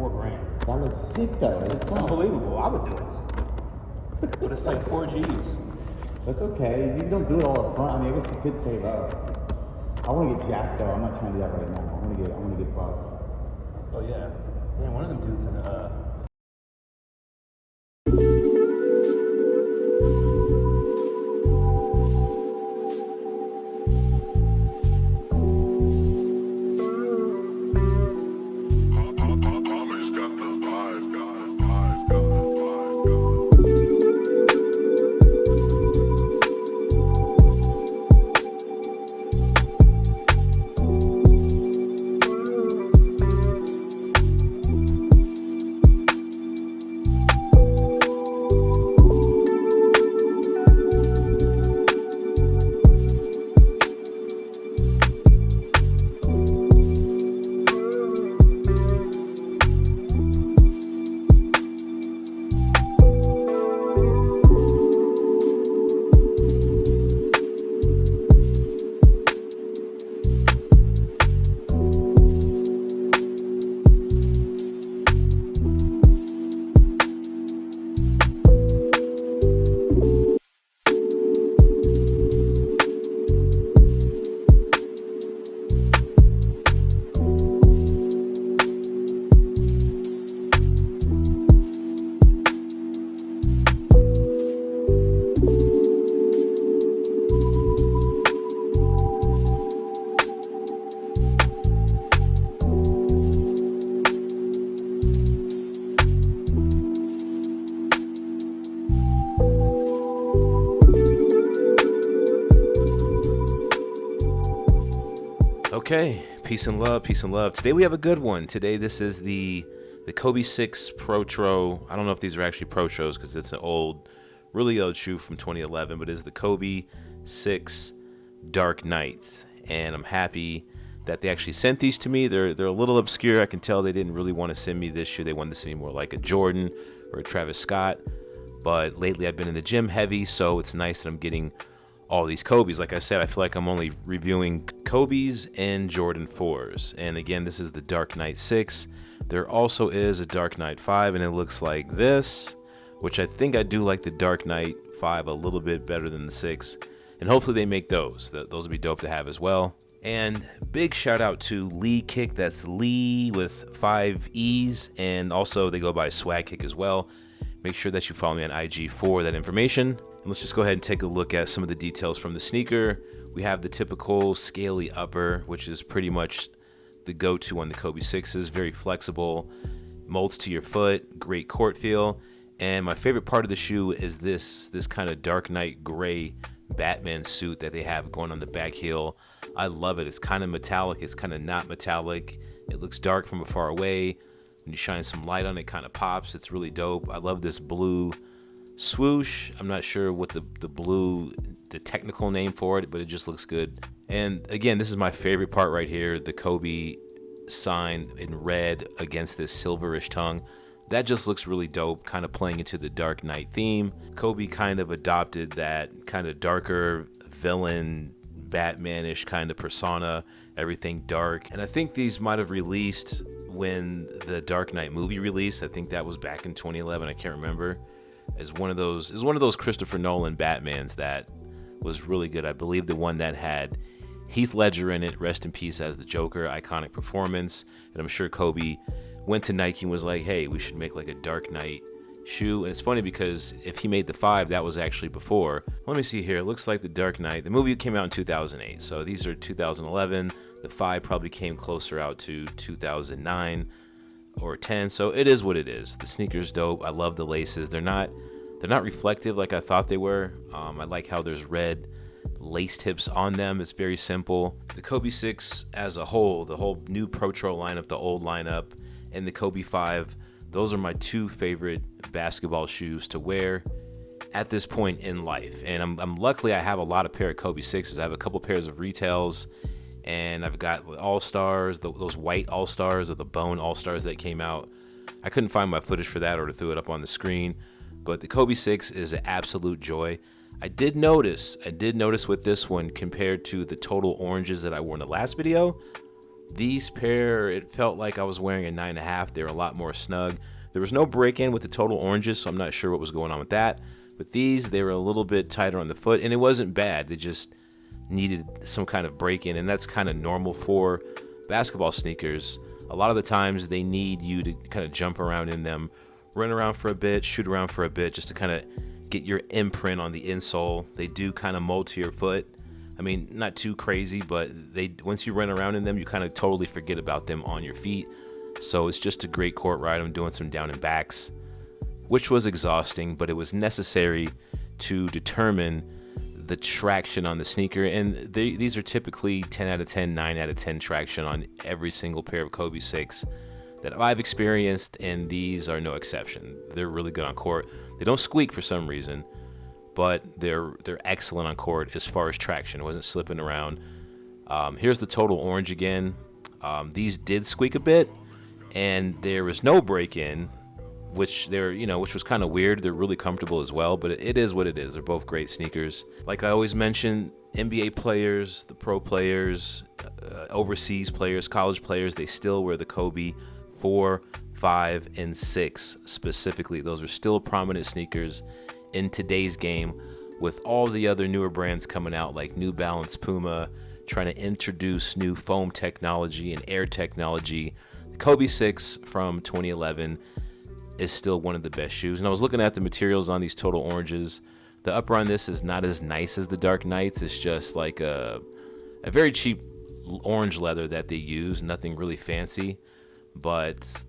$4,000. That looks sick though. It's unbelievable. I would do it. But it's like 4 G's. That's okay. You don't do it all up front. I mean, I guess you could save up. I want to get jacked though. I'm not trying to do that right now. I want to get buff. Oh yeah. Damn, one of them dudes in Okay, peace and love, peace and love. Today we have a good one. Today this is the Kobe 6 Protro. I don't know if these are actually Protros because it's an old, really old shoe from 2011, but it is the Kobe 6 Dark Knights. And I'm happy that they actually sent these to me. They're a little obscure. I can tell they didn't really want to send me this shoe. They wanted to send me more like a Jordan or a Travis Scott. But lately I've been in the gym heavy, so it's nice that I'm getting all these Kobe's. Like I said, I feel like I'm only reviewing Kobe's and Jordan 4s. And again, this is the Dark Knight 6. There also is a Dark Knight 5, and it looks like this, which I think I do like the Dark Knight 5 a little bit better than the 6. And hopefully they make those. Those would be dope to have as well. And big shout out to Lee Kick. That's Lee with 5 E's. And also they go by Swag Kick as well. Make sure that you follow me on IG for that information. And let's just go ahead and take a look at some of the details from the sneaker. We have the typical scaly upper, which is pretty much the go-to on the Kobe 6s. Very flexible, molds to your foot, great court feel. And my favorite part of the shoe is this kind of Dark Knight gray Batman suit that they have going on the back heel. I love it. It's kind of metallic. It's kind of not metallic. It looks dark from afar away. When you shine some light on it, kind of pops. It's really dope. I love this blue swoosh. I'm not sure what the technical name for it, but it just looks good. And again, this is my favorite part right here, the Kobe sign in red against this silverish tongue. That just looks really dope, kind of playing into the Dark Knight theme. Kobe kind of adopted that kind of darker villain, Batman-ish kind of persona, everything dark. And I think these might have released when the Dark Knight movie released. I think that was back in 2011. I can't remember. It was one of those Christopher Nolan Batmans that was really good. I believe the one that had Heath Ledger in it, rest in peace as the Joker, iconic performance. And I'm sure Kobe went to Nike and was like, hey, we should make like a Dark Knight shoe. And it's funny because if he made the 5, that was actually before. Let me see here. It looks like the Dark Knight, the movie came out in 2008, so these are 2011. The 5 probably came closer out to 2009 or 10, so it is what it is. The sneaker's dope. I love the laces. They're not reflective like I thought they were. I like how there's red lace tips on them. It's very simple. The Kobe 6 as a whole, the whole new Protro lineup, the old lineup, and the Kobe 5, those are my 2 favorite basketball shoes to wear at this point in life. And I'm luckily I have a lot of pair of Kobe 6s. I have a couple pairs of retails, and I've got All-Stars, those white All-Stars or the bone All-Stars that came out. I couldn't find my footage for that or to throw it up on the screen, but the Kobe 6 is an absolute joy. I did notice with this one compared to the total oranges that I wore in the last video, These pair, it felt like I was wearing a 9.5. They were a lot more snug. There was no break-in with the total oranges, so I'm not sure what was going on with that. With these, they were a little bit tighter on the foot, and it wasn't bad. They just needed some kind of break-in, and that's kind of normal for basketball sneakers. A lot of the times, they need you to kind of jump around in them, run around for a bit, shoot around for a bit, just to kind of get your imprint on the insole. They do kind of mold to your foot. I mean, not too crazy, but once you run around in them, you kind of totally forget about them on your feet. So it's just a great court ride. I'm doing some down and backs, which was exhausting, but it was necessary to determine the traction on the sneaker. And these are typically 10 out of 10, 9 out of 10 traction on every single pair of Kobe 6 that I've experienced, and these are no exception. They're really good on court. They don't squeak for some reason, but they're excellent on court as far as traction. It wasn't slipping around. Here's the total orange again. These did squeak a bit, and there was no break-in, which was kind of weird. They're really comfortable as well, but it is what it is. They're both great sneakers. Like I always mention, NBA players, the pro players, overseas players, college players, they still wear the Kobe 4, 5, and 6 specifically. Those are still prominent sneakers in today's game, with all the other newer brands coming out like New Balance, Puma, trying to introduce new foam technology and air technology. The Kobe 6 from 2011 is still one of the best shoes. And I was looking at the materials on these total oranges. The upper on this is not as nice as the Dark Knights. It's just like a very cheap orange leather that they use. Nothing really fancy, but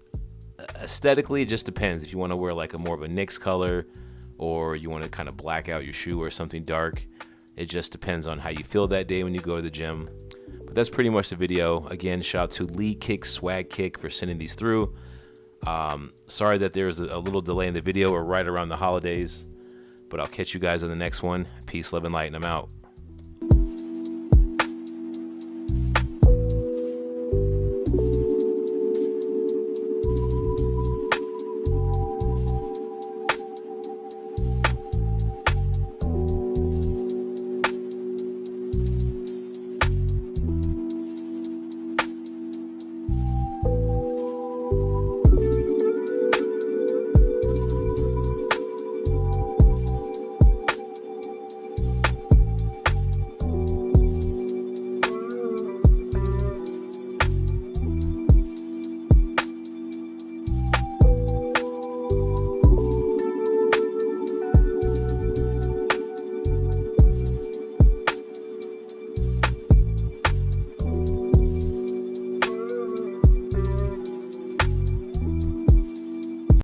aesthetically it just depends. If you want to wear like a more of a Knicks color, or you want to kind of black out your shoe or something dark, it just depends on how you feel that day when you go to the gym. But that's pretty much the video. Again, shout out to Lee Kick Swag Kick for sending these through. Sorry that there's a little delay in the video. We're right around the holidays, but I'll catch you guys on the next one. Peace, love, and light, and I'm out.